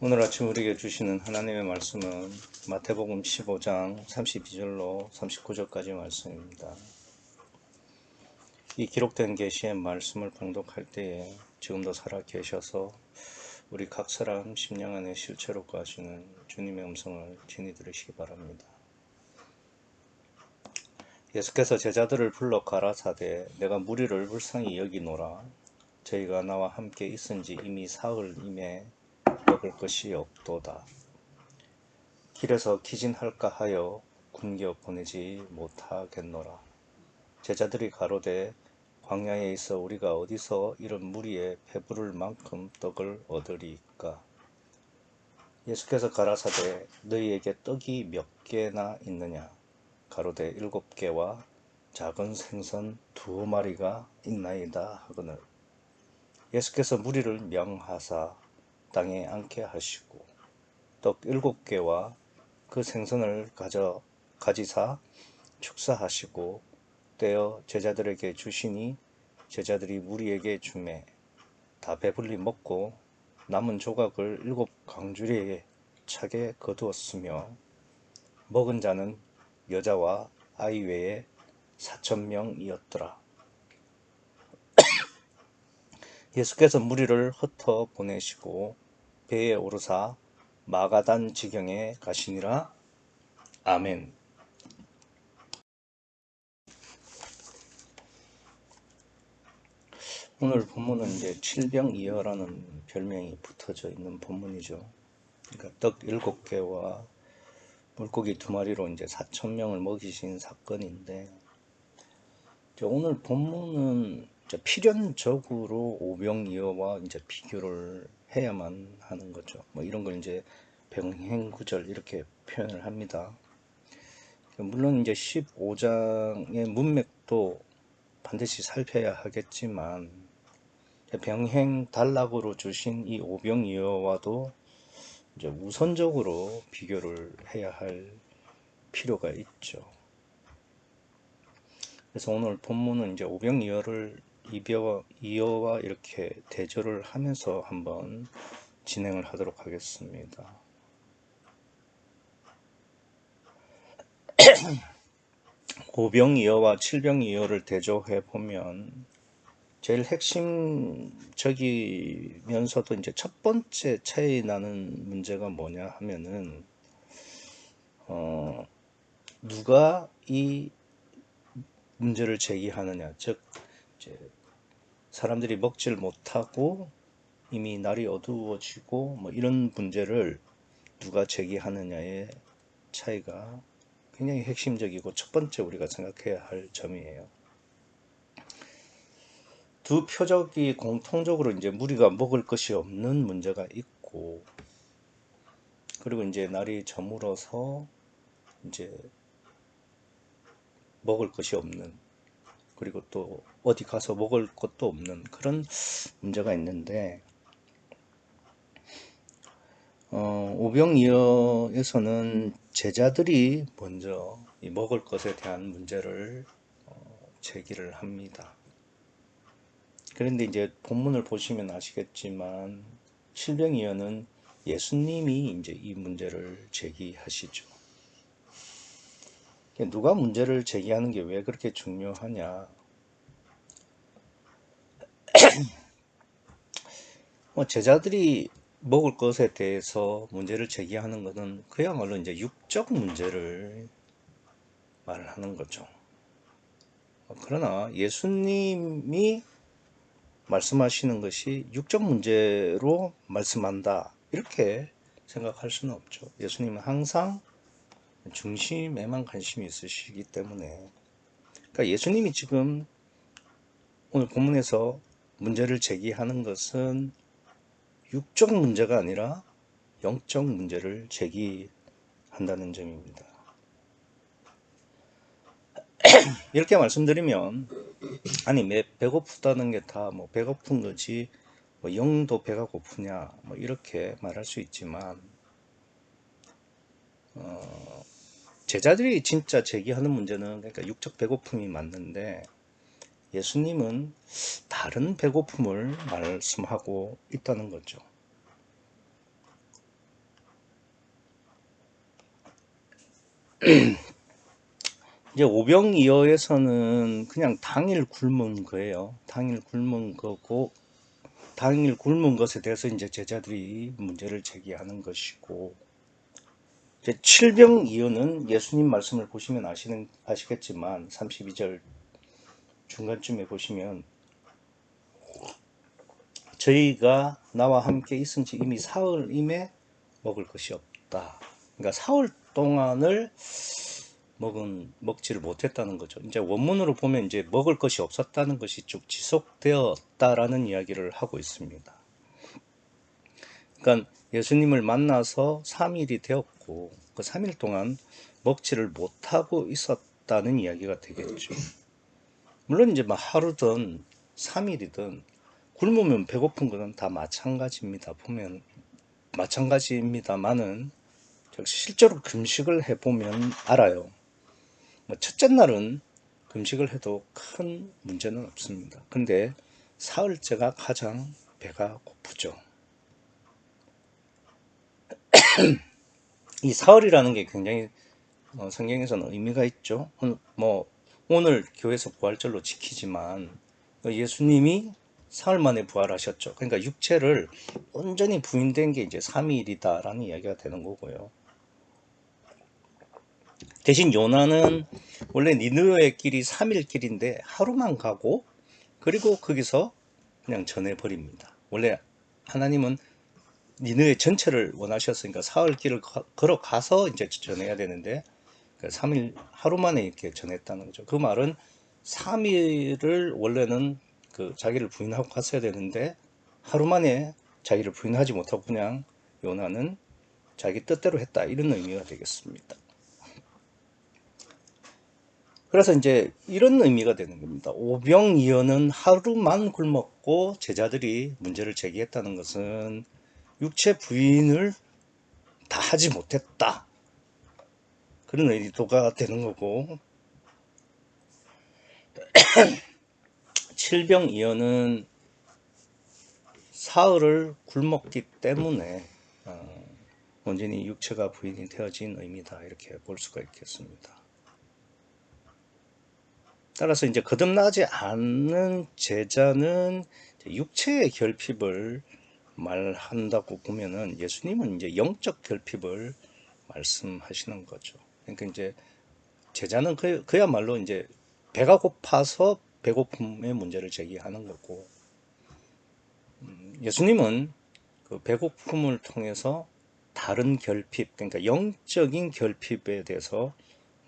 오늘 아침 우리에게 주시는 하나님의 말씀은 마태복음 15장 32절로 39절까지 말씀입니다. 이 기록된 계시의 말씀을 봉독할 때에 지금도 살아 계셔서 우리 각 사람 심령 안에 실체로 거하시는 주님의 음성을 친히 들으시기 바랍니다. 예수께서 제자들을 불러 가라사대 내가 무리를 불쌍히 여기노라. 저희가 나와 함께 있은지 이미 사흘임에 먹을 것이 없도다. 길에서 기진할까 하여 굶겨 보내지 못하겠노라. 제자들이 가로되 광야에 있어 우리가 어디서 이런 무리에 배부를 만큼 떡을 얻으리까. 예수께서 가라사대 너희에게 떡이 몇 개나 있느냐. 가로되 7개와 작은 생선 2마리가 있나이다 하거늘. 예수께서 무리를 명하사 땅에 앉게 하시고 떡 7개와 그 생선을 가지사 축사하시고 떼어 제자들에게 주시니 제자들이 무리에게 주매 다 배불리 먹고 남은 조각을 7강주리에 차게 거두었으며 먹은 자는 여자와 아이 외에 4,000명이었더라. 예수께서 무리를 흩어 보내시고 배에 오르사 마가단 지경에 가시니라. 아멘. 오늘 본문은 이제 칠병이어라는 별명이 붙어져 있는 본문이죠. 그러니까 떡 7개와 물고기 2마리로 이제 4,000명을 먹이신 사건인데, 오늘 본문은 필연적으로 오병이어와 이제 비교를 해야만 하는 거죠. 뭐 이런 걸 이제 병행구절 이렇게 표현을 합니다. 물론 이제 15장의 문맥도 반드시 살펴야 하겠지만 병행 단락으로 주신 이 오병이어와도 이제 우선적으로 비교를 해야 할 필요가 있죠. 그래서 오늘 본문은 이제 오병이어를 이어와 이렇게 대조를 하면서 한번 진행을 하도록 하겠습니다. 오병이어와 칠병이어를 대조해 보면 제일 핵심적이면서도 이제 첫 번째 차이 나는 문제가 뭐냐 하면은 누가 이 문제를 제기하느냐, 즉 이제 사람들이 먹질 못하고 이미 날이 어두워지고 뭐 이런 문제를 누가 제기하느냐의 차이가 굉장히 핵심적이고 첫 번째 우리가 생각해야 할 점이에요. 두 표적이 공통적으로 이제 무리가 먹을 것이 없는 문제가 있고, 그리고 이제 날이 저물어서 이제 먹을 것이 없는, 그리고 또 어디 가서 먹을 것도 없는 그런 문제가 있는데, 오병이어에서는 제자들이 먼저 이 먹을 것에 대한 문제를 제기를 합니다. 그런데 이제 본문을 보시면 아시겠지만 칠병이어는 예수님이 이제 이 문제를 제기하시죠. 누가 문제를 제기하는 게 왜 그렇게 중요하냐? 제자들이 먹을 것에 대해서 문제를 제기하는 것은 그야말로 이제 육적 문제를 말하는 거죠. 그러나 예수님이 말씀하시는 것이 육적 문제로 말씀한다, 이렇게 생각할 수는 없죠. 예수님은 항상 중심에만 관심이 있으시기 때문에, 그러니까 예수님이 지금 오늘 본문에서 문제를 제기하는 것은 육적 문제가 아니라 영적 문제를 제기한다는 점입니다. 이렇게 말씀드리면, 아니 배고프다는 게 다 뭐 배고픈 거지 뭐 영도 배가 고프냐 뭐 이렇게 말할 수 있지만, 제자들이 진짜 제기하는 문제는 그러니까 육적 배고픔이 맞는데, 예수님은 다른 배고픔을 말씀하고 있다는 거죠. 이제 오병이어에서는 그냥 당일 굶은 거예요. 당일 굶은 거고, 당일 굶은 것에 대해서 이제 제자들이 문제를 제기하는 것이고, 이제 칠병이어는 예수님 말씀을 보시면 아시겠지만 32절 중간쯤에 보시면 저희가 나와 함께 있은 지 이미 사흘임에 먹을 것이 없다. 그러니까 사흘 동안을 먹지를 못했다는 거죠. 이제 원문으로 보면 이제 먹을 것이 없었다는 것이 쭉 지속되었다라는 이야기를 하고 있습니다. 그러니까 예수님을 만나서 3일이 되었고 그 3일 동안 먹지를 못하고 있었다는 이야기가 되겠죠. 물론 이제 뭐 하루든 3일이든 굶으면 배고픈 것은 다 마찬가지입니다. 보면 마찬가지입니다만은 실제로 금식을 해보면 알아요. 첫째 날은 금식을 해도 큰 문제는 없습니다. 근데 사흘째가 가장 배가 고프죠. 이 사흘이라는 게 굉장히 성경에서는 의미가 있죠. 오늘 교회에서 부활절로 지키지만 예수님이 사흘 만에 부활하셨죠. 그러니까 육체를 온전히 부인된 게 이제 3일이다라는 이야기가 되는 거고요. 대신 요나는 원래 니느웨의 길이 3일 길인데 하루만 가고 그리고 거기서 그냥 전해버립니다. 원래 하나님은 니느웨 전체를 원하셨으니까 사흘 길을 걸어가서 이제 전해야 되는데 3일 하루 만에 이렇게 전했다는 거죠. 그 말은 3일을 원래는 자기를 부인하고 갔어야 되는데 하루 만에 자기를 부인하지 못하고 그냥 요나는 자기 뜻대로 했다, 이런 의미가 되겠습니다. 그래서 이제 이런 의미가 되는 겁니다. 오병이어는 하루만 굶었고 제자들이 문제를 제기했다는 것은 육체 부인을 다 하지 못했다, 그런 의도가 되는 거고, 칠병이어는 사흘을 굶었기 때문에 온전히 육체가 부인이 되어진 의미다, 이렇게 볼 수가 있겠습니다. 따라서 이제 거듭나지 않는 제자는 육체의 결핍을 말한다고 보면은 예수님은 이제 영적 결핍을 말씀하시는 거죠. 그러니까 이제 제자는 그야말로 이제 배가 고파서 배고픔의 문제를 제기하는 거고, 예수님은 그 배고픔을 통해서 다른 결핍, 그러니까 영적인 결핍에 대해서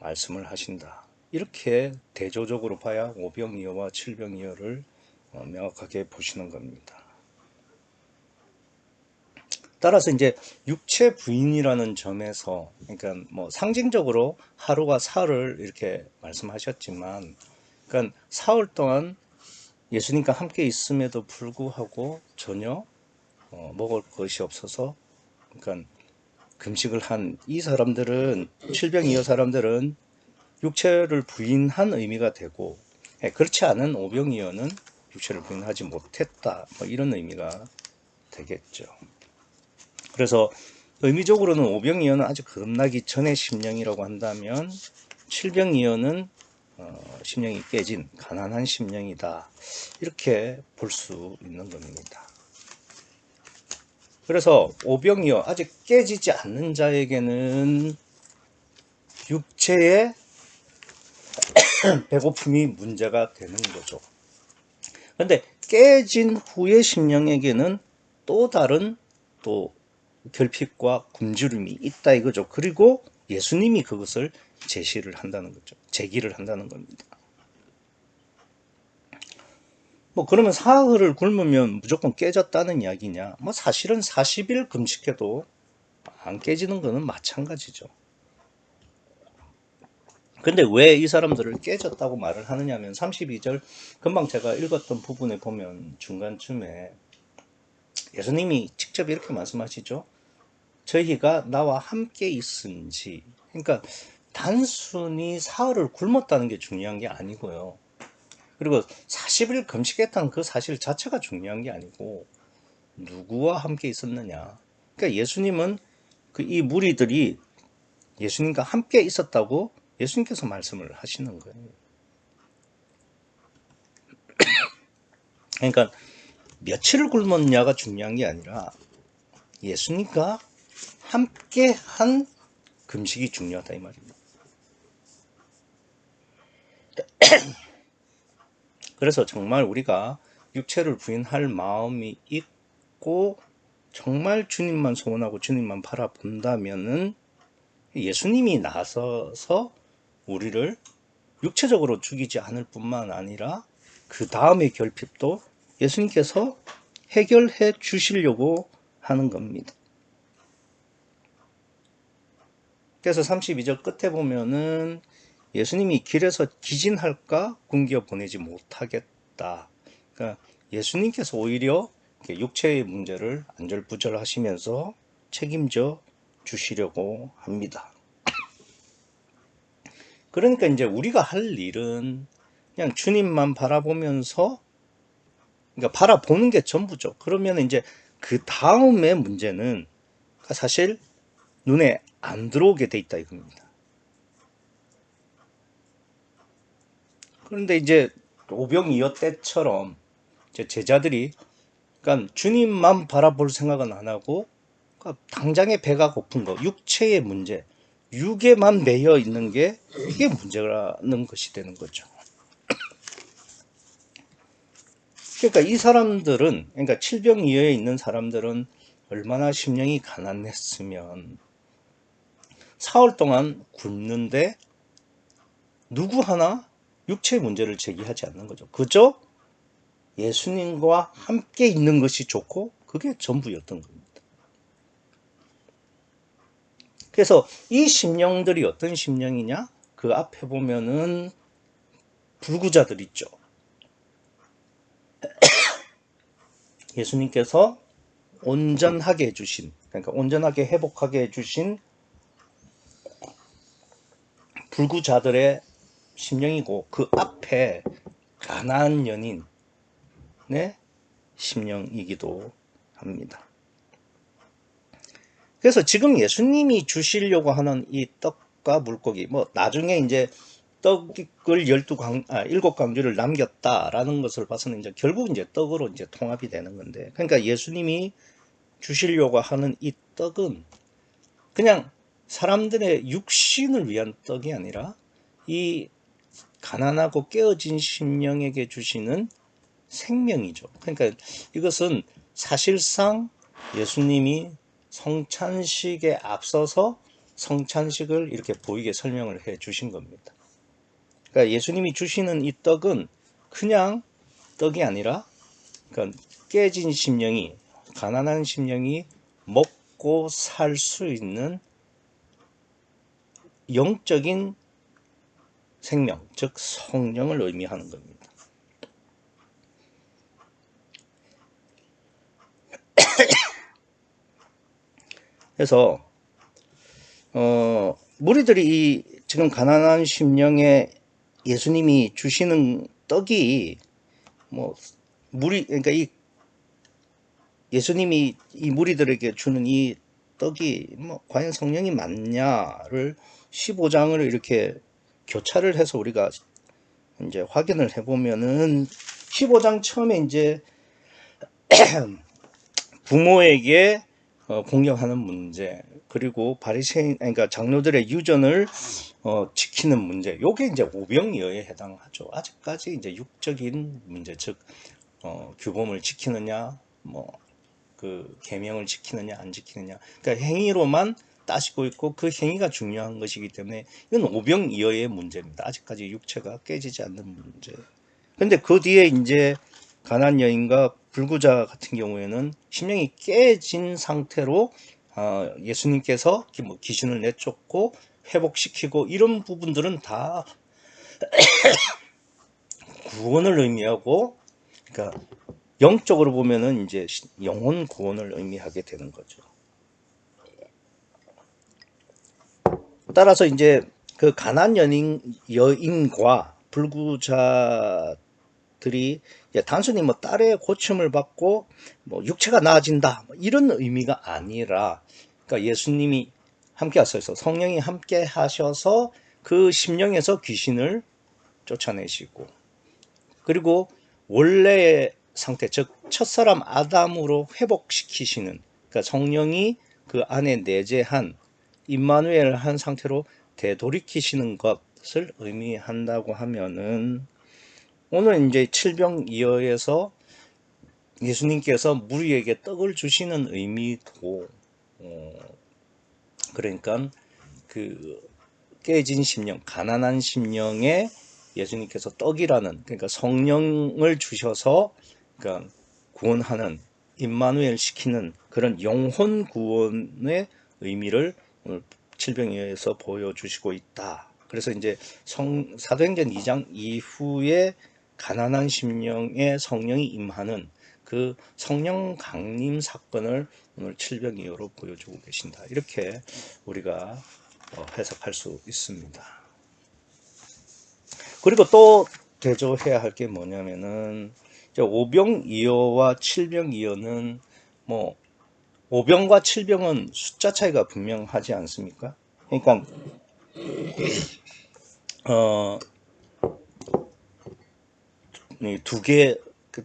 말씀을 하신다. 이렇게 대조적으로 봐야 오병이어와 칠병이어를 명확하게 보시는 겁니다. 따라서 이제 육체 부인이라는 점에서, 그러니까 뭐 상징적으로 하루가 사흘을 이렇게 말씀하셨지만, 그러니까 사흘 동안 예수님과 함께 있음에도 불구하고 전혀 먹을 것이 없어서, 그러니까 금식을 한 이 사람들은, 칠병이어 사람들은 육체를 부인한 의미가 되고, 그렇지 않은 오병이어는 육체를 부인하지 못했다, 뭐 이런 의미가 되겠죠. 그래서 의미적으로는 오병이어는 아주 거듭나기 전의 심령이라고 한다면, 칠병이어는 심령이 깨진 가난한 심령이다, 이렇게 볼 수 있는 겁니다. 그래서 오병이어, 아직 깨지지 않는 자에게는 육체의 배고픔이 문제가 되는 거죠. 그런데 깨진 후의 심령에게는 또 다른 결핍과 굶주림이 있다, 이거죠. 그리고 예수님이 그것을 제시를 한다는 거죠. 제기를 한다는 겁니다. 그러면 사흘을 굶으면 무조건 깨졌다는 이야기냐? 사실은 40일 금식해도 안 깨지는 거는 마찬가지죠. 근데 왜 이 사람들을 깨졌다고 말을 하느냐면 32절 금방 제가 읽었던 부분에 보면 중간쯤에 예수님이 직접 이렇게 말씀하시죠. 저희가 나와 함께 있은지, 그러니까 단순히 사흘을 굶었다는 게 중요한 게 아니고요. 그리고 40일 금식했다는 그 사실 자체가 중요한 게 아니고 누구와 함께 있었느냐. 그러니까 예수님은 이 무리들이 예수님과 함께 있었다고 예수님께서 말씀을 하시는 거예요. 그러니까 며칠을 굶었냐가 중요한 게 아니라 예수님과 함께 한 금식이 중요하다 이 말입니다. 그래서 정말 우리가 육체를 부인할 마음이 있고 정말 주님만 소원하고 주님만 바라본다면은 예수님이 나서서 우리를 육체적으로 죽이지 않을 뿐만 아니라 그 다음의 결핍도 예수님께서 해결해 주시려고 하는 겁니다. 그래서 32절 끝에 보면은 예수님이 길에서 기진할까 굶겨 보내지 못하겠다. 그러니까 예수님께서 오히려 육체의 문제를 안절부절하시면서 책임져 주시려고 합니다. 그러니까 이제 우리가 할 일은 그냥 주님만 바라보면서, 그러니까 바라보는 게 전부죠. 그러면 이제 그 다음의 문제는 사실 눈에 안 들어오게 돼 있다 이겁니다. 그런데 이제 오병이어 때처럼 이제 제자들이 그러니까 주님만 바라볼 생각은 안 하고 그러니까 당장에 배가 고픈 거, 육체의 문제, 육에만 매여 있는 게 이게 문제라는 것이 되는 거죠. 그러니까 이 사람들은, 그러니까 칠병이어에 있는 사람들은 얼마나 심령이 가난했으면 사흘 동안 굶는데 누구 하나 육체의 문제를 제기하지 않는 거죠. 그저 예수님과 함께 있는 것이 좋고 그게 전부였던 겁니다. 그래서 이 심령들이 어떤 심령이냐? 그 앞에 보면은 불구자들 있죠. 예수님께서 온전하게 해주신, 그러니까 온전하게 회복하게 해주신 불구자들의 심령이고 그 앞에 가난한 연인의 심령이기도 합니다. 그래서 지금 예수님이 주시려고 하는 이 떡과 물고기, 뭐 나중에 이제 떡을 7강주를 남겼다라는 것을 봐서는 이제 결국 이제 떡으로 이제 통합이 되는 건데, 그러니까 예수님이 주시려고 하는 이 떡은 그냥 사람들의 육신을 위한 떡이 아니라 이 가난하고 깨어진 심령에게 주시는 생명이죠. 그러니까 이것은 사실상 예수님이 성찬식에 앞서서 성찬식을 이렇게 보이게 설명을 해 주신 겁니다. 그러니까 예수님이 주시는 이 떡은 그냥 떡이 아니라 그러니까 깨진 심령이, 가난한 심령이 먹고 살 수 있는 영적인 생명, 즉 성령을 의미하는 겁니다. 그래서 무리들이 이 지금 가난한 심령에 예수님이 주시는 떡이 뭐 그러니까 이 예수님이 이 무리들에게 주는 이 떡이 뭐 과연 성령이 맞냐를 15장을 이렇게 교차를 해서 우리가 이제 확인을 해보면은 15장 처음에 이제 부모에게 공경하는 문제, 그리고 바리새인, 그러니까 장로들의 유전을 지키는 문제, 요게 이제 오병이어에 해당하죠. 아직까지 이제 육적인 문제, 즉 규범을 지키느냐, 뭐 그 계명을 지키느냐 안 지키느냐, 그러니까 행위로만 따지고 있고 그 행위가 중요한 것이기 때문에 이건 오병이어의 문제입니다. 아직까지 육체가 깨지지 않는 문제. 근데 그 뒤에 이제 가난 여인과 불구자 같은 경우에는 심령이 깨진 상태로 예수님께서 뭐 귀신을 내쫓고 회복시키고 이런 부분들은 다 구원을 의미하고, 그러니까 영적으로 보면은 이제 영혼 구원을 의미하게 되는 거죠. 따라서 이제 그 가난 여인과 불구자들이 이제 단순히 뭐 딸의 고침을 받고 뭐 육체가 나아진다 이런 의미가 아니라, 그러니까 예수님이 함께 하셔서 성령이 함께 하셔서 그 심령에서 귀신을 쫓아내시고 그리고 원래의 상태 즉 첫사람 아담으로 회복시키시는 그러니까 성령이 그 안에 내재한 임마누엘 한 상태로 되돌이키시는 것을 의미한다고 하면은 오늘 이제 칠병이어에서 예수님께서 무리에게 떡을 주시는 의미도 그러니까 그 깨진 심령, 가난한 심령에 예수님께서 떡이라는 그러니까 성령을 주셔서 그러니까 구원하는 임마누엘 시키는 그런 영혼 구원의 의미를 오늘 칠병에서 보여주시고 있다. 그래서 이제 사도행전 2장 이후에 가난한 심령에 성령이 임하는 그 성령 강림 사건을 오늘 칠병이어로 보여주고 계신다. 이렇게 우리가 해석할 수 있습니다. 그리고 또 대조해야 할 게 뭐냐면은 오병이어와 칠병이어는 뭐 오병과 칠병은 숫자 차이가 분명하지 않습니까? 그러니까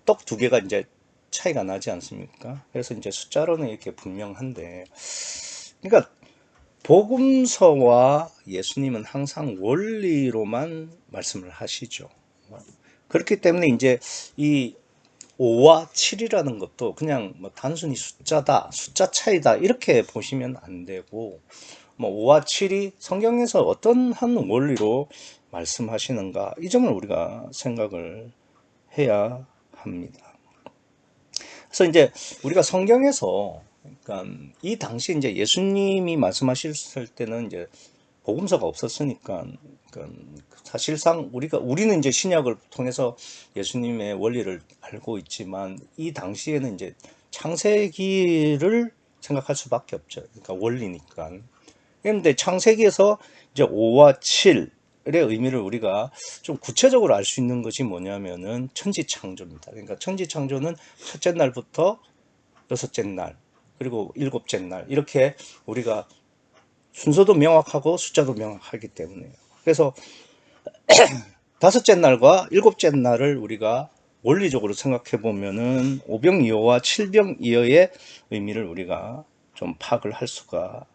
떡 두 개가 이제 차이가 나지 않습니까? 그래서 이제 숫자로는 이렇게 분명한데, 그러니까 복음서와 예수님은 항상 원리로만 말씀을 하시죠. 그렇기 때문에 이제 이 5와 7이라는 것도 그냥 뭐 단순히 숫자다, 숫자 차이다 이렇게 보시면 안 되고 뭐 5와 7이 성경에서 어떤 한 원리로 말씀하시는가 이 점을 우리가 생각을 해야 합니다. 그래서 이제 우리가 성경에서 그러니까 이 당시 이제 예수님이 말씀하실 때는 이제 복음서가 없었으니까 그러니까 사실상 우리는 이제 신약을 통해서 예수님의 원리를 알고 있지만 이 당시에는 이제 창세기를 생각할 수밖에 없죠. 그러니까 원리니까. 그런데 창세기에서 이제 5와 7의 의미를 우리가 좀 구체적으로 알 수 있는 것이 뭐냐면은 천지창조입니다. 그러니까 천지창조는 첫째 날부터 여섯째 날 그리고 일곱째 날 이렇게 우리가 순서도 명확하고 숫자도 명확하기 때문에요. 그래서 다섯째 날과 일곱째 날을 우리가 원리적으로 생각해 보면은 오병이어와 칠병이어의 의미를 우리가 좀 파악을 할 수가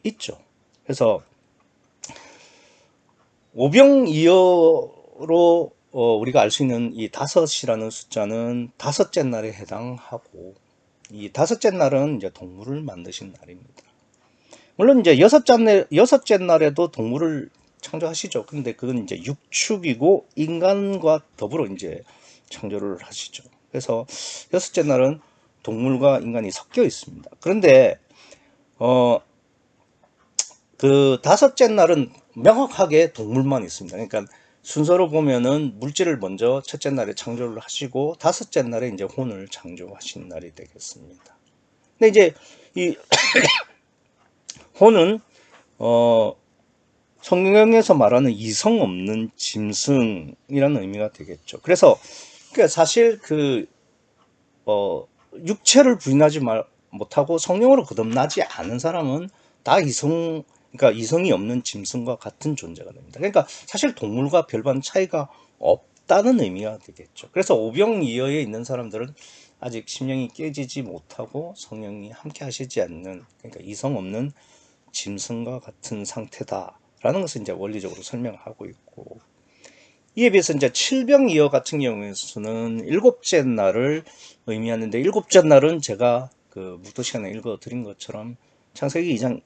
있죠. 그래서 오병이어로 우리가 알 수 있는 이 다섯이라는 숫자는 다섯째 날에 해당하고 이 다섯째 날은 이제 동물을 만드신 날입니다. 물론 이제 여섯째 날에도 동물을 창조하시죠. 근데 그건 이제 육축이고 인간과 더불어 이제 창조를 하시죠. 그래서 여섯째 날은 동물과 인간이 섞여 있습니다. 그런데 그 다섯째 날은 명확하게 동물만 있습니다. 그러니까 순서로 보면은 물질을 먼저 첫째 날에 창조를 하시고 다섯째 날에 이제 혼을 창조하신 날이 되겠습니다. 근데 이제 이 혼은 성경에서 말하는 이성 없는 짐승이라는 의미가 되겠죠. 그래서 사실 육체를 부인하지 못하고 성령으로 거듭나지 않은 사람은 다 그러니까 이성이 없는 짐승과 같은 존재가 됩니다. 그러니까 사실 동물과 별반 차이가 없다는 의미가 되겠죠. 그래서 오병이어에 있는 사람들은 아직 심령이 깨지지 못하고 성령이 함께 하시지 않는 그러니까 이성 없는 짐승과 같은 상태다라는 것을 이제 원리적으로 설명하고 있고 이에 비해서 이제 칠병이어 같은 경우에서는 일곱째 날을 의미하는데 일곱째 날은 제가 그 묵도 시간에 읽어 드린 것처럼 창세기 2장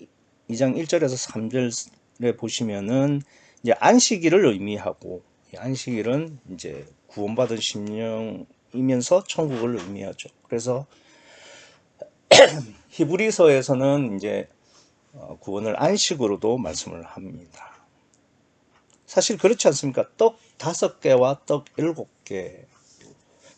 1절에서 3절에 보시면은 이제 안식일을 의미하고 안식일은 이제 구원받은 심령이면서 천국을 의미하죠. 그래서 히브리서에서는 이제 구원을 안식으로도 말씀을 합니다. 사실 그렇지 않습니까? 떡 5개와 떡 7개.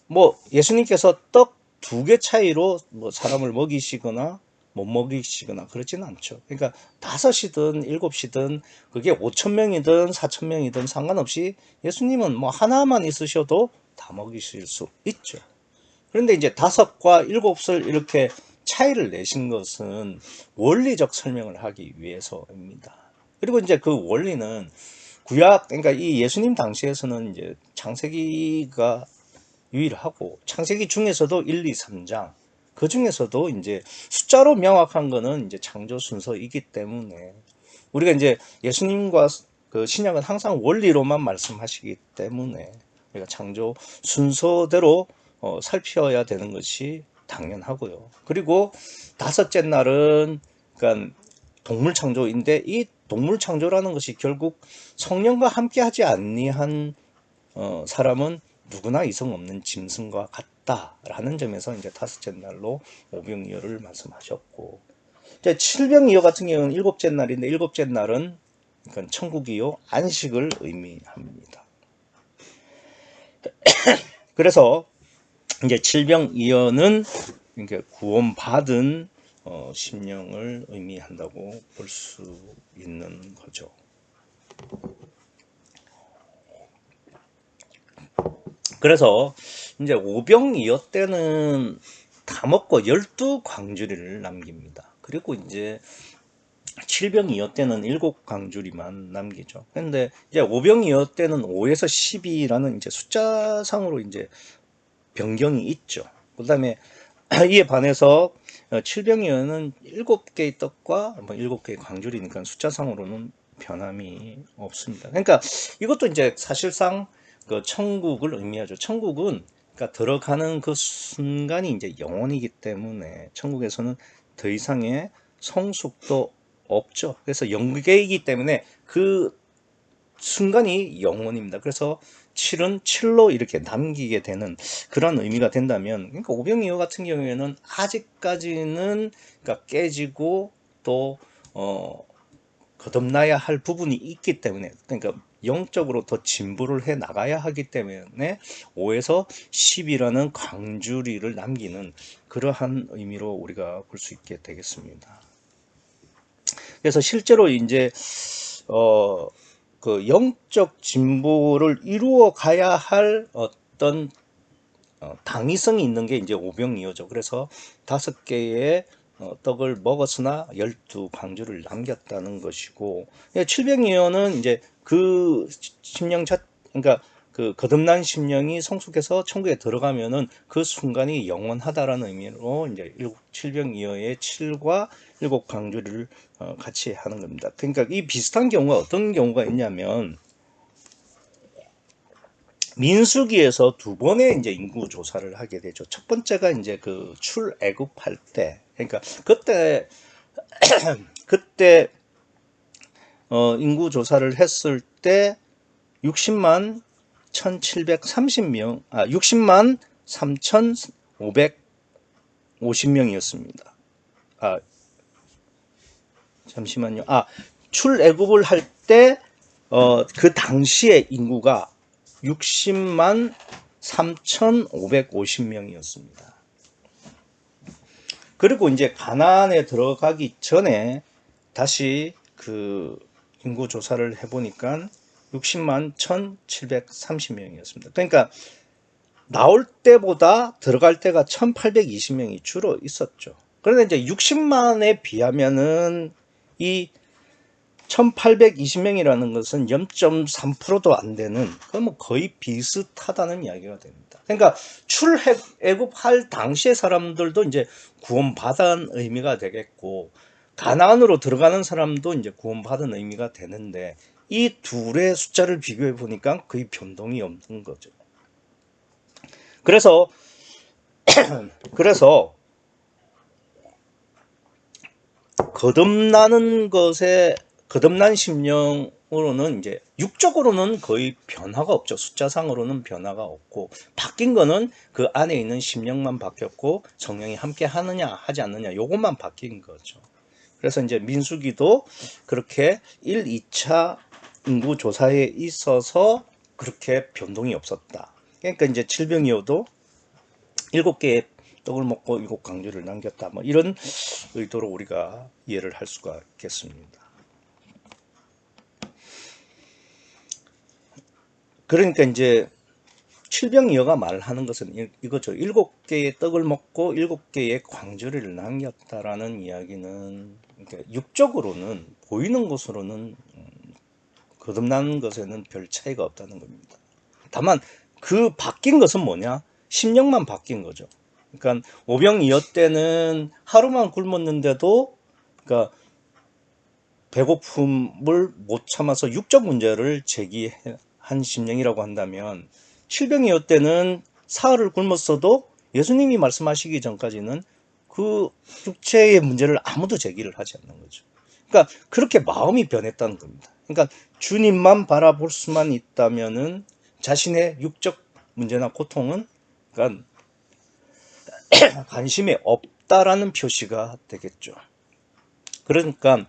뭐 예수님께서 떡 2개 차이로 뭐 사람을 먹이시거나 못 먹이시거나 그렇지는 않죠. 그러니까 5이든 7이든 그게 5,000명이든 4,000명이든 상관없이 예수님은 뭐 하나만 있으셔도 다 먹이실 수 있죠. 그런데 이제 5과 7을 이렇게 차이를 내신 것은 원리적 설명을 하기 위해서입니다. 그리고 이제 그 원리는 구약, 그러니까 이 예수님 당시에서는 이제 창세기가 유일하고 창세기 중에서도 1, 2, 3장 그 중에서도 이제 숫자로 명확한 거는 이제 창조 순서이기 때문에 우리가 이제 예수님과 그 신약은 항상 원리로만 말씀하시기 때문에 우리가 창조 순서대로 살펴야 되는 것이 당연하고요. 그리고 다섯째 날은 그러니까 동물 창조인데 이 동물 창조라는 것이 결국 성령과 함께하지 아니한 사람은 누구나 이성 없는 짐승과 같다라는 점에서 이제 다섯째 날로 오병이어를 말씀하셨고, 이제 칠병이어 같은 경우는 일곱째 날인데 일곱째 날은 그러니까 천국이요 안식을 의미합니다. 그래서 이제 칠병이어는 이렇게 구원받은 심령을 의미한다고 볼 수 있는 거죠. 그래서 이제 오병이어 때는 다 먹고 12광주리를 남깁니다. 그리고 이제 칠병이어 때는 7광주리만 남기죠. 근데 이제 오병이어 때는 5에서 12라는 이제 숫자상으로 이제 변경이 있죠. 그 다음에 이에 반해서 칠병이어는 7개의 떡과 7개의 광주리니까 숫자상으로는 변함이 없습니다. 그러니까 이것도 이제 사실상 그 천국을 의미하죠. 천국은 그러니까 들어가는 그 순간이 이제 영원이기 때문에 천국에서는 더 이상의 성숙도 없죠. 그래서 영계이기 때문에 그 순간이 영원입니다. 그래서 7은 7로 이렇게 남기게 되는 그런 의미가 된다면, 그러니까 오병이어 같은 경우에는 아직까지는 그러니까 깨지고 또 거듭나야 할 부분이 있기 때문에, 그러니까 영적으로 더 진보를 해 나가야 하기 때문에 5에서 10이라는 광주리를 남기는 그러한 의미로 우리가 볼 수 있게 되겠습니다. 그래서 실제로 이제 그 영적 진보를 이루어 가야 할 어떤 당위성이 있는 게 이제 오병이어죠. 그래서 5개의 떡을 먹었으나 12광주를 남겼다는 것이고, 칠병이어는 이제 그 심령 그러니까 그 거듭난 심령이 성숙해서 천국에 들어가면은 그 순간이 영원하다라는 의미로 이제 칠병이어의 7과 7광주를 같이 하는 겁니다. 그러니까 이 비슷한 경우가 어떤 경우가 있냐면, 민수기에서 2번의 이제 인구 조사를 하게 되죠. 첫 번째가 이제 그 출애굽할 때, 그러니까 그때 인구 조사를 했을 때 60만 1730명, 60만 3550명이었습니다. 잠시만요. 출애굽을 할 때 그 당시의 인구가 60만 3550명이었습니다. 그리고 이제 가나안에 들어가기 전에 다시 그 인구 조사를 해보니까 60만 1730명이었습니다. 그러니까 나올 때보다 들어갈 때가 1820명이 줄어 있었죠. 그런데 이제 60만에 비하면은 이 1820명이라는 것은 0.3%도 안 되는, 그건 뭐 거의 비슷하다는 이야기가 됩니다. 그러니까 출애굽할 당시의 사람들도 이제 구원받은 의미가 되겠고, 가나안으로 들어가는 사람도 이제 구원받은 의미가 되는데, 이 둘의 숫자를 비교해 보니까 거의 변동이 없는 거죠. 그래서 거듭난 심령으로는 이제 육적으로는 거의 변화가 없죠. 숫자상으로는 변화가 없고, 바뀐 거는 그 안에 있는 심령만 바뀌었고, 성령이 함께 하느냐 하지 않느냐 요것만 바뀐 거죠. 그래서 이제 민수기도 그렇게 1, 2차 인구 조사에 있어서 그렇게 변동이 없었다. 그러니까 이제 칠병이어도 7개의 떡을 먹고 7광주를 남겼다. 뭐 이런 의도로 우리가 이해를 할 수가 있겠습니다. 그러니까 이제 칠병이어가 말하는 것은 이거죠. 7개의 떡을 먹고 7개의 광주리를 남겼다라는 이야기는 육적으로는 보이는 것으로는 거듭나는 것에는 별 차이가 없다는 겁니다. 다만 그 바뀐 것은 뭐냐? 심령만 바뀐 거죠. 그러니까 오병이어 때는 하루만 굶었는데도 그러니까 배고픔을 못 참아서 육적 문제를 제기한 심령이라고 한다면, 칠병이어 때는 사흘을 굶었어도 예수님이 말씀하시기 전까지는 그 육체의 문제를 아무도 제기를 하지 않는 거죠. 그러니까 그렇게 마음이 변했다는 겁니다. 그러니까 주님만 바라볼 수만 있다면은 자신의 육적 문제나 고통은 그러니까 관심이 없다라는 표시가 되겠죠. 그러니까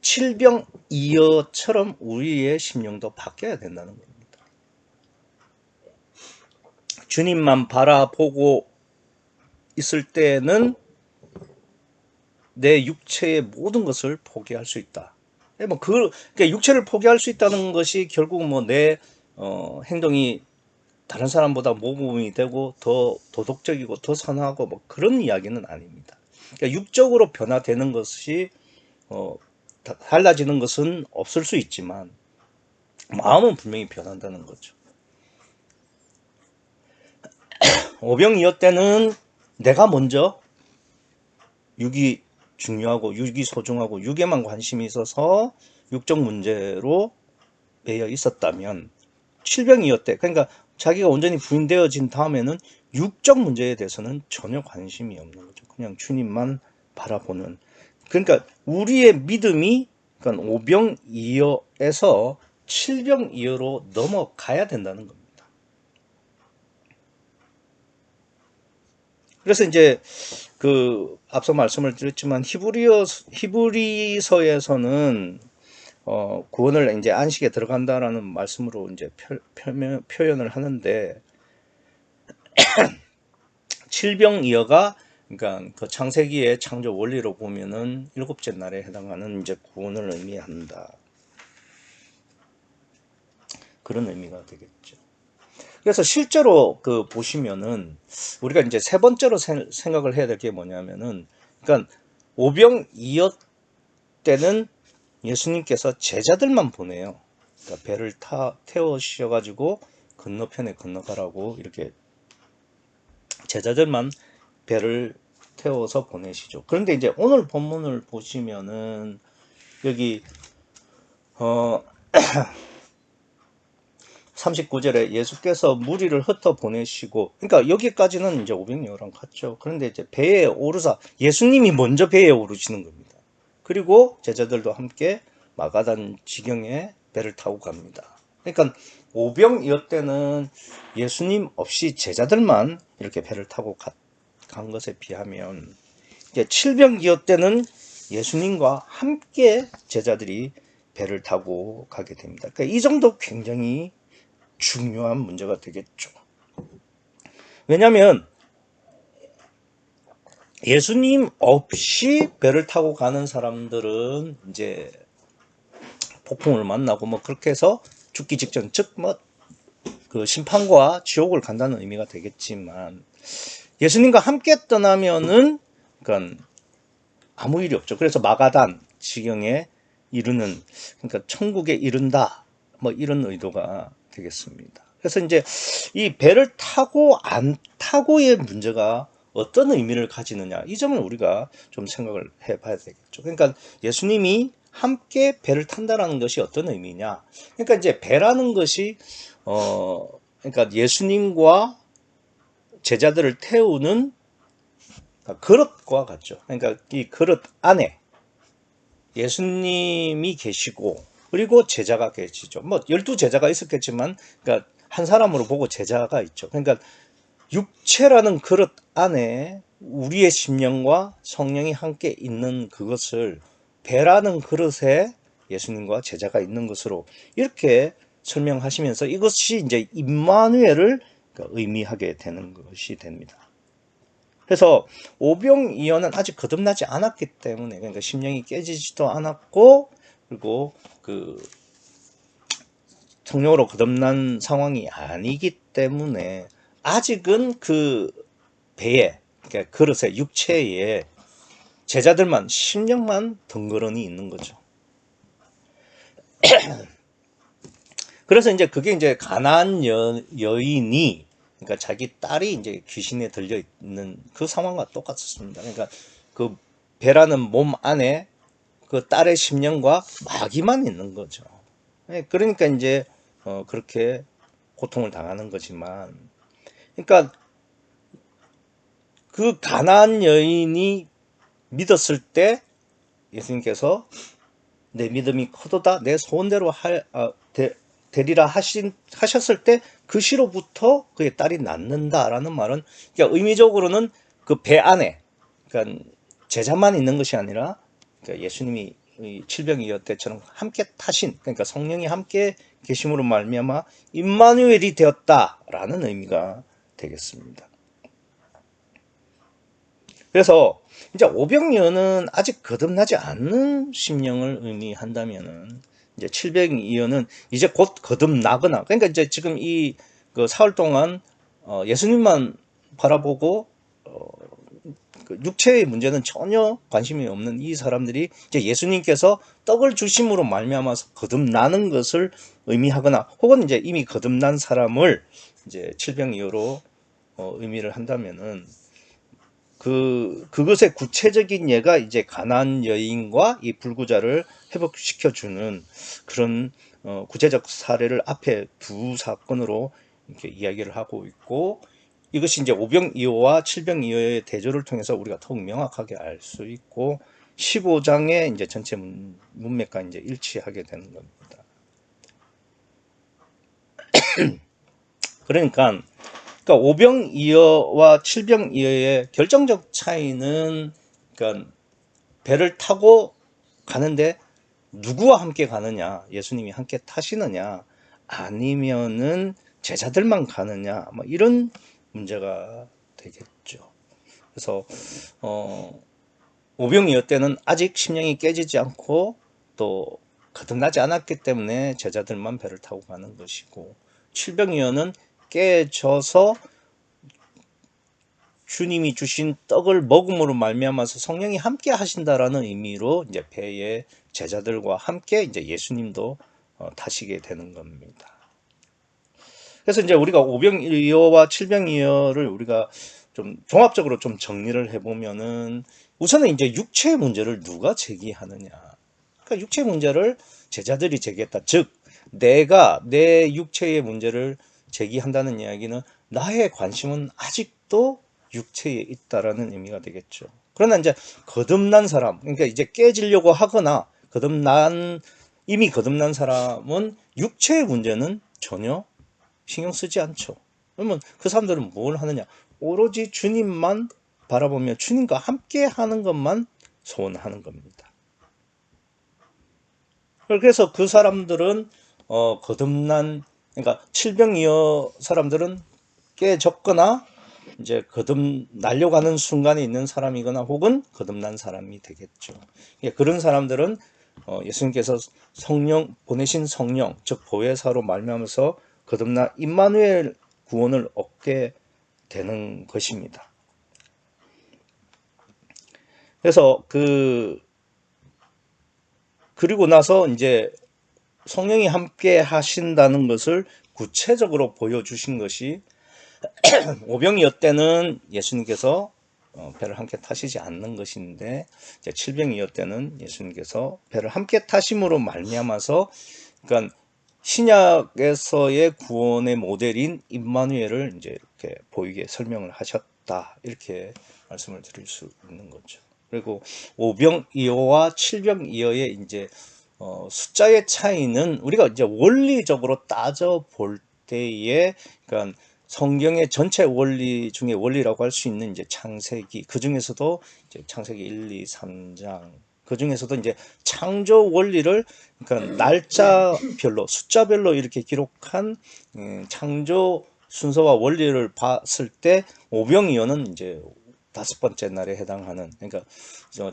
칠병이어처럼 우리의 심령도 바뀌어야 된다는 겁니다. 주님만 바라보고 있을 때는 내 육체의 모든 것을 포기할 수 있다. 그러니까 육체를 포기할 수 있다는 것이 결국 내 행동이 다른 사람보다 모범이 되고 더 도덕적이고 더 선하고 그런 이야기는 아닙니다. 그러니까 육적으로 변화되는 것이 달라지는 것은 없을 수 있지만 마음은 분명히 변한다는 거죠. 오병이어 때는 내가 먼저 육이 중요하고 육이 소중하고 육에만 관심이 있어서 육적 문제로 매여 있었다면, 칠병이어 때 그러니까 자기가 온전히 부인되어진 다음에는 육적 문제에 대해서는 전혀 관심이 없는 거죠. 그냥 주님만 바라보는. 그러니까 우리의 믿음이 그러니까 오병이어에서 칠병이어로 넘어가야 된다는 겁니다. 그래서 이제 앞서 말씀을 드렸지만 히브리서에서는 구원을 이제 안식에 들어간다라는 말씀으로 이제 표현을 하는데, 칠병이어가 그러니까 그 창세기의 창조 원리로 보면은 7째 날에 해당하는 이제 구원을 의미한다. 그런 의미가 되겠죠. 그래서 실제로 보시면은 우리가 이제 세 번째로 생각을 해야 될 게 뭐냐면은, 그러니까 오병이어 때는 예수님께서 제자들만 보내요. 그러니까 배를 태워주셔가지고 건너편에 건너가라고 이렇게 제자들만 배를 태워서 보내시죠. 그런데 이제 오늘 본문을 보시면은 여기 39절에 예수께서 무리를 흩어 보내시고, 그러니까 여기까지는 이제 오병이어랑 같죠. 그런데 이제 배에 오르사, 예수님이 먼저 배에 오르시는 겁니다. 그리고 제자들도 함께 마가단 지경에 배를 타고 갑니다. 그러니까 오병이어 때는 예수님 없이 제자들만 이렇게 배를 타고 간 것에 비하면, 이제 칠병이어 때는 예수님과 함께 제자들이 배를 타고 가게 됩니다. 그러니까 이 정도 굉장히 중요한 문제가 되겠죠. 왜냐하면 예수님 없이 배를 타고 가는 사람들은 이제 폭풍을 만나고 그렇게 해서 죽기 직전, 즉 그 심판과 지옥을 간다는 의미가 되겠지만, 예수님과 함께 떠나면은 그러니까 아무 일이 없죠. 그래서 마가단 지경에 이르는, 그러니까 천국에 이른다, 이런 의도가 되겠습니다. 그래서 이제 이 배를 타고 안 타고의 문제가 어떤 의미를 가지느냐, 이 점을 우리가 좀 생각을 해봐야 되겠죠. 그러니까 예수님이 함께 배를 탄다라는 것이 어떤 의미냐, 그러니까 이제 배라는 것이 그러니까 예수님과 제자들을 태우는 그릇과 같죠. 그러니까 이 그릇 안에 예수님이 계시고 그리고 제자가 계시죠. 12제자가 있었겠지만, 그러니까 한 사람으로 보고 제자가 있죠. 그러니까 육체라는 그릇 안에 우리의 심령과 성령이 함께 있는 그것을 배라는 그릇에 예수님과 제자가 있는 것으로 이렇게 설명하시면서 이것이 이제 임마누엘을 의미하게 되는 것이 됩니다. 그래서 오병이어는 아직 거듭나지 않았기 때문에, 그러니까 심령이 깨지지도 않았고, 그리고 성령으로 거듭난 상황이 아니기 때문에 아직은 그 배에, 그러니까 그릇에, 육체에 제자들만, 심령만 덩그러니 있는 거죠. 그래서 이제 그게 이제 가나안 여인이, 그러니까 자기 딸이 이제 귀신에 들려 있는 그 상황과 똑같습니다. 그러니까 그 배라는 몸 안에 그 딸의 심령과 마귀만 있는 거죠. 그러니까 이제 그렇게 고통을 당하는 거지만, 그러니까 그 가나안 여인이 믿었을 때 예수님께서 내 믿음이 커도다 내 소원대로 되리라 하셨을 때 그 시로부터 그의 딸이 낳는다라는 말은, 그러니까 의미적으로는 그 배 안에, 그러니까 제자만 있는 것이 아니라, 그러니까 예수님이 칠병이어 때처럼 함께 타신, 그러니까 성령이 함께 계심으로 말미암아 임마누엘이 되었다라는 의미가 되겠습니다. 그래서 이제 오병이어는 아직 거듭나지 않는 심령을 의미한다면은, 이제 칠병이어는 이제 곧 거듭나거나, 그러니까 이제 지금 이 그 사흘 동안 예수님만 바라보고 그 육체의 문제는 전혀 관심이 없는 이 사람들이 이제 예수님께서 떡을 주심으로 말미암아서 거듭나는 것을 의미하거나, 혹은 이제 이미 거듭난 사람을 이제 칠병이어로 의미를 한다면은, 그것의 구체적인 예가 이제 가나안 여인과 이 불구자를 회복시켜주는 그런 구체적 사례를 앞에 두 사건으로 이렇게 이야기를 하고 있고, 이것이 이제 오병이어와 칠병이어의 대조를 통해서 우리가 더욱 명확하게 알 수 있고, 15장의 이제 전체 문맥과 이제 일치하게 되는 겁니다. 그러니까 오병이어와 칠병이어의 결정적 차이는, 그러니까 배를 타고 가는데 누구와 함께 가느냐, 예수님이 함께 타시느냐, 아니면은 제자들만 가느냐, 뭐 이런 문제가 되겠죠. 그래서 오병이어 때는 아직 심령이 깨지지 않고 또 거듭나지 않았기 때문에 제자들만 배를 타고 가는 것이고, 칠병이어는 깨져서 주님이 주신 떡을 먹음으로 말미암아서 성령이 함께 하신다라는 의미로 이제 배에 제자들과 함께 이제 예수님도 타시게 되는 겁니다. 그래서 이제 우리가 오병이어와 칠병이어를 우리가 좀 종합적으로 좀 정리를 해보면은, 우선은 이제 육체의 문제를 누가 제기하느냐. 그러니까 육체의 문제를 제자들이 제기했다. 즉, 내가 내 육체의 문제를 제기한다는 이야기는 나의 관심은 아직도 육체에 있다라는 의미가 되겠죠. 그러나 이제 거듭난 사람, 그러니까 이제 깨지려고 하거나 이미 거듭난 사람은 육체의 문제는 전혀 신경 쓰지 않죠. 그러면 그 사람들은 뭘 하느냐? 오로지 주님만 바라보며 주님과 함께 하는 것만 소원하는 겁니다. 그래서 그 사람들은 거듭난, 그러니까 칠병이어 사람들은 깨졌거나 이제 날려고 하는 순간에 있는 사람이거나, 혹은 거듭난 사람이 되겠죠. 그런 사람들은 예수님께서 보내신 성령, 즉 보혜사로 말미암아서 거듭나 임마누엘 구원을 얻게 되는 것입니다. 그래서 그리고 나서 이제 성령이 함께 하신다는 것을 구체적으로 보여주신 것이, 오병이어 때는 예수님께서 배를 함께 타시지 않는 것인데, 이제 칠병이어 때는 예수님께서 배를 함께 타심으로 말미암아서, 그러니까 신약에서의 구원의 모델인 임마누엘을 이제 이렇게 보이게 설명을 하셨다, 이렇게 말씀을 드릴 수 있는 거죠. 그리고 오병이어와 칠병이어의 이제 숫자의 차이는 우리가 이제 원리적으로 따져 볼 때에, 그러니까 성경의 전체 원리 중에 원리라고 할 수 있는 이제 창세기, 그 중에서도 이제 창세기 1, 2, 3장, 그 중에서도 이제 창조 원리를, 그러니까 날짜별로, 숫자별로 이렇게 기록한 창조 순서와 원리를 봤을 때, 오병이어는 이제 5번째 날에 해당하는, 그러니까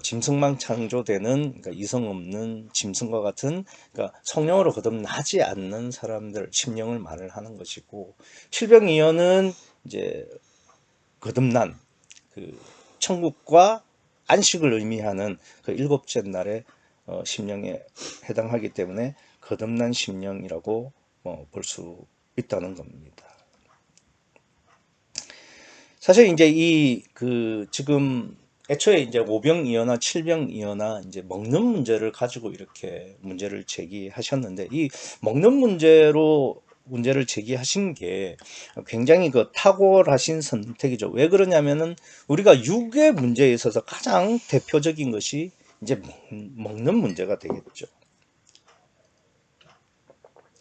짐승만 창조되는, 그러니까 이성 없는 짐승과 같은, 그러니까 성령으로 거듭나지 않는 사람들 심령을 말을 하는 것이고, 칠병이어는 이제 거듭난 그 천국과 안식을 의미하는 그 7째 날의 심령에 해당하기 때문에 거듭난 심령이라고 볼 수 있다는 겁니다. 사실 이제 지금 애초에 이제 오병이어나 칠병이어나 이제 먹는 문제를 가지고 이렇게 문제를 제기하셨는데, 이 먹는 문제를 제기하신 게 굉장히 그 탁월하신 선택이죠. 왜 그러냐면은 우리가 육의 문제에 있어서 가장 대표적인 것이 이제 먹는 문제가 되겠죠.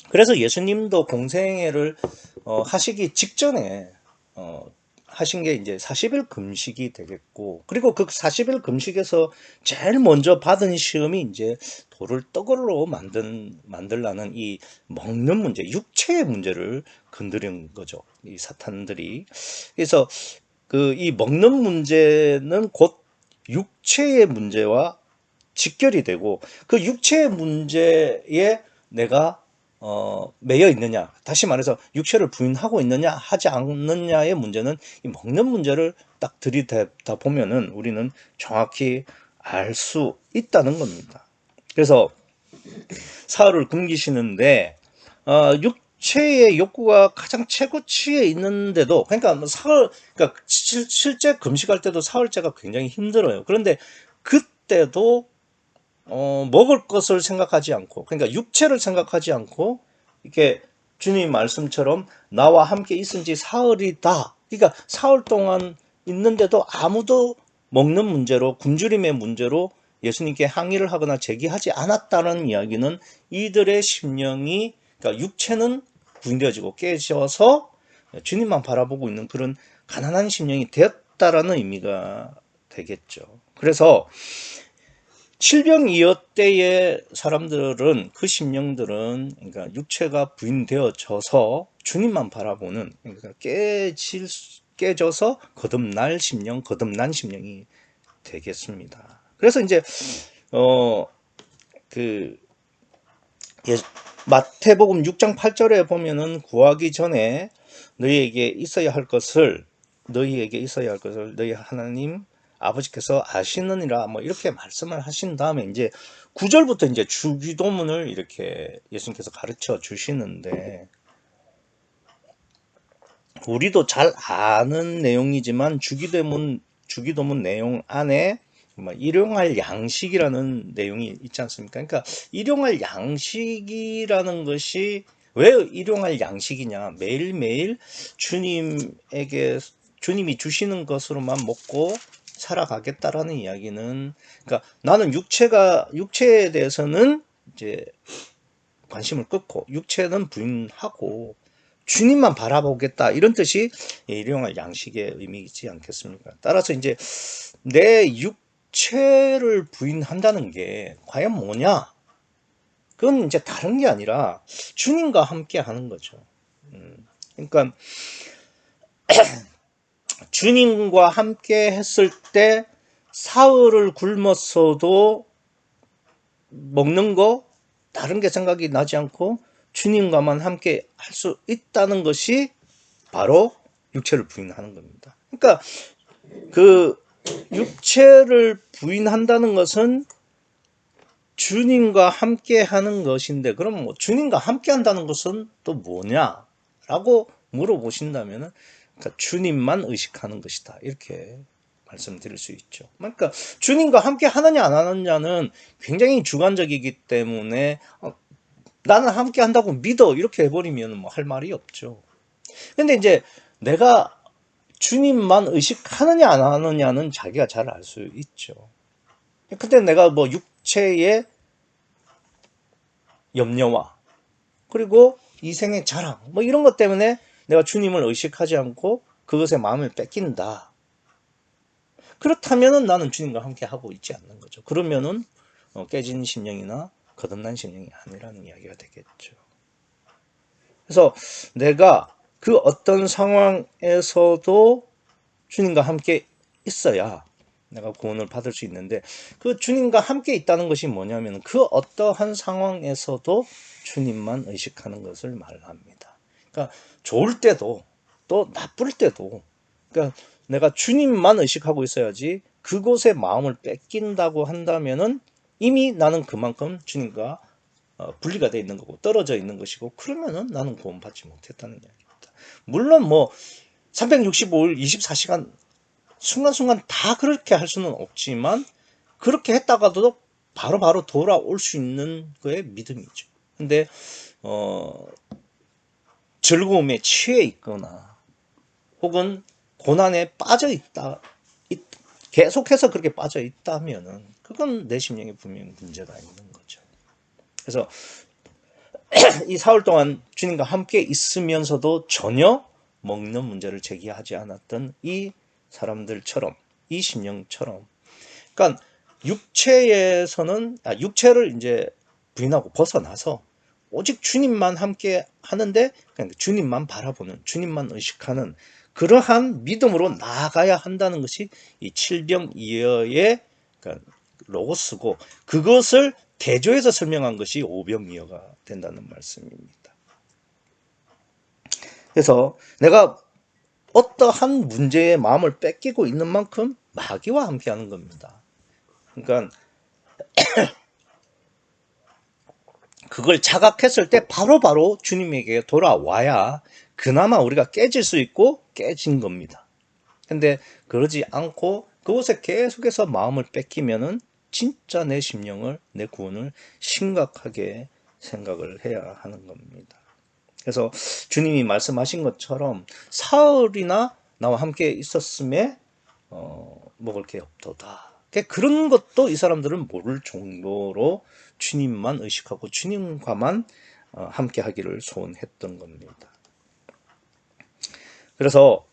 그래서 예수님도 공생애를 하시기 직전에 하신 게 이제 40일 금식이 되겠고, 그리고 그 40일 금식에서 제일 먼저 받은 시험이 이제 돌을 떡으로 만들라는 이 먹는 문제, 육체의 문제를 건드린 거죠. 이 사탄들이. 그래서 이 먹는 문제는 곧 육체의 문제와 직결이 되고, 그 육체의 문제에 내가 매여 있느냐, 다시 말해서 육체를 부인하고 있느냐 하지 않느냐의 문제는 이 먹는 문제를 딱 들이대다 보면은 우리는 정확히 알 수 있다는 겁니다. 그래서 사흘을 굶기시는데 육체의 욕구가 가장 최고치에 있는데도, 그러니까 그러니까 실제 금식할 때도 사흘째가 굉장히 힘들어요. 그런데 그때도 먹을 것을 생각하지 않고, 그러니까 육체를 생각하지 않고, 이렇게 주님 말씀처럼 나와 함께 있은 지 사흘이다. 그러니까 사흘 동안 있는데도 아무도 먹는 문제로, 굶주림의 문제로 예수님께 항의를 하거나 제기하지 않았다는 이야기는 이들의 심령이, 그러니까 육체는 부인되어지고 깨져서 주님만 바라보고 있는 그런 가난한 심령이 되었다라는 의미가 되겠죠. 그래서 칠병이어 때의 사람들은, 그 심령들은, 그러니까 육체가 부인되어져서 주님만 바라보는, 그러니까 깨져서 거듭날 심령, 거듭난 심령이 되겠습니다. 그래서 이제 마태복음 6장 8절에 보면은 구하기 전에 너희에게 있어야 할 것을 너희 하나님 아버지께서 아시느니라, 뭐 이렇게 말씀을 하신 다음에 이제 9절부터 이제 주기도문을 이렇게 예수님께서 가르쳐 주시는데, 우리도 잘 아는 내용이지만 주기도문 내용 안에 일용할 양식이라는 내용이 있지 않습니까? 그러니까 일용할 양식이라는 것이 왜 일용할 양식이냐? 매일매일 주님이 주시는 것으로만 먹고 살아가겠다라는 이야기는, 그러니까 나는 육체에 대해서는 이제 관심을 끊고 육체는 부인하고 주님만 바라보겠다, 이런 뜻이 일용할 양식의 의미이지 않겠습니까? 따라서 이제 내 육체를 부인한다는 게 과연 뭐냐? 그건 이제 다른 게 아니라 주님과 함께 하는 거죠. 그러니까 주님과 함께 했을 때 사흘을 굶었어도 먹는 거 다른 게 생각이 나지 않고 주님과만 함께 할 수 있다는 것이 바로 육체를 부인하는 겁니다. 그러니까 그 육체를 부인한다는 것은 주님과 함께 하는 것인데, 그럼 뭐 주님과 함께 한다는 것은 또 뭐냐라고 물어보신다면은, 그러니까 주님만 의식하는 것이다, 이렇게 말씀드릴 수 있죠. 그러니까 주님과 함께 하느냐 안 하느냐는 굉장히 주관적이기 때문에 나는 함께 한다고 믿어, 이렇게 해버리면 뭐 할 말이 없죠. 근데 이제 내가 주님만 의식하느냐 안 하느냐는 자기가 잘 알 수 있죠. 근데 내가 뭐 육체의 염려와 그리고 이생의 자랑 뭐 이런 것 때문에 내가 주님을 의식하지 않고 그것에 마음을 뺏긴다. 그렇다면은 나는 주님과 함께 하고 있지 않는 거죠. 그러면은 깨진 심령이나 거듭난 심령이 아니라는 이야기가 되겠죠. 그래서 내가 그 어떤 상황에서도 주님과 함께 있어야 내가 구원을 받을 수 있는데, 그 주님과 함께 있다는 것이 뭐냐면 그 어떠한 상황에서도 주님만 의식하는 것을 말합니다. 그러니까 좋을 때도 또 나쁠 때도, 그러니까 내가 주님만 의식하고 있어야지 그곳에 마음을 뺏긴다고 한다면은 이미 나는 그만큼 주님과 분리가 되어 있는 거고 떨어져 있는 것이고, 그러면은 나는 구원받지 못했다는 이야기입니다. 물론 뭐 365일 24시간 순간순간 다 그렇게 할 수는 없지만, 그렇게 했다가도 바로바로 돌아올 수 있는 거에 믿음이죠. 근데 즐거움에 취해 있거나 혹은 고난에 빠져 있다, 계속해서 그렇게 빠져 있다면은 그건 내 심령에 분명히 문제가 있는 거죠. 그래서 이 사흘 동안 주님과 함께 있으면서도 전혀 먹는 문제를 제기하지 않았던 이 사람들처럼, 이 심령처럼, 그러니까 육체를 이제 부인하고 벗어나서 오직 주님만 함께 하는데, 그러니까 주님만 바라보는, 주님만 의식하는 그러한 믿음으로 나아가야 한다는 것이 이 칠병이어의 그러니까 로고스고, 그것을 대조해서 설명한 것이 오병이어가 된다는 말씀입니다. 그래서 내가 어떠한 문제에 마음을 뺏기고 있는 만큼 마귀와 함께하는 겁니다. 그러니까 그걸 자각했을 때 바로바로 주님에게 돌아와야 그나마 우리가 깨질 수 있고 깨진 겁니다. 근데 그러지 않고 그곳에 계속해서 마음을 뺏기면은 진짜 내 심령을, 내 구원을 심각하게 생각을 해야 하는 겁니다. 그래서 주님이 말씀하신 것처럼 사흘이나 나와 함께 있었음에 먹을 게 없도다. 그런 것도 이 사람들은 모를 정도로 주님만 의식하고 주님과만 함께 하기를 소원했던 겁니다. 그래서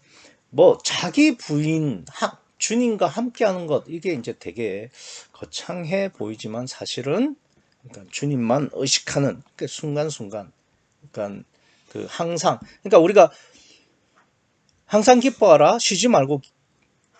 뭐 자기 부인 주님과 함께하는 것, 이게 이제 되게 거창해 보이지만 사실은 그러니까 주님만 의식하는 그 순간순간, 그러니까 그 항상, 그러니까 우리가 항상 기뻐하라, 쉬지 말고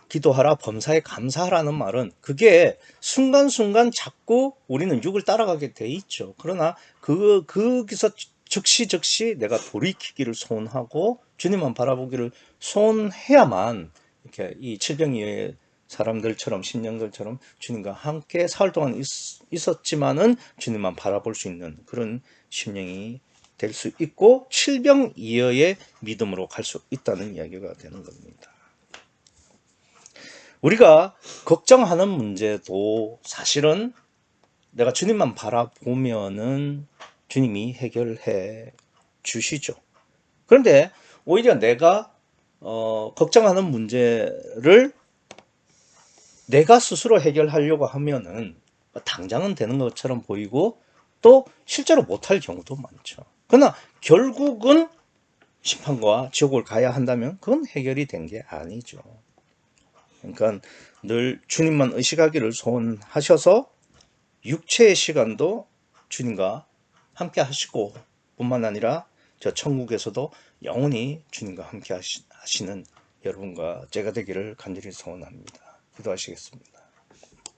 기도하라, 범사에 감사하라는 말은 그게 순간순간 자꾸 우리는 육을 따라가게 돼 있죠. 그러나 거기서 즉시 내가 돌이키기를 소원하고 주님만 바라보기를 소원해야만 이렇게 이 칠병이의 사람들처럼, 신령들처럼 주님과 함께 사흘 동안 있었지만은 주님만 바라볼 수 있는 그런 심령이 될 수 있고 칠병이어의 믿음으로 갈 수 있다는 이야기가 되는 겁니다. 우리가 걱정하는 문제도 사실은 내가 주님만 바라보면은 주님이 해결해 주시죠. 그런데 오히려 내가 걱정하는 문제를 내가 스스로 해결하려고 하면은 당장은 되는 것처럼 보이고 또 실제로 못할 경우도 많죠. 그러나 결국은 심판과 지옥을 가야 한다면 그건 해결이 된 게 아니죠. 그러니까 늘 주님만 의식하기를 소원하셔서 육체의 시간도 주님과 함께 하시고 뿐만 아니라 저 천국에서도 영원히 주님과 함께 하시는 여러분과 제가 되기를 간절히 소원합니다. 기도하시겠습니다.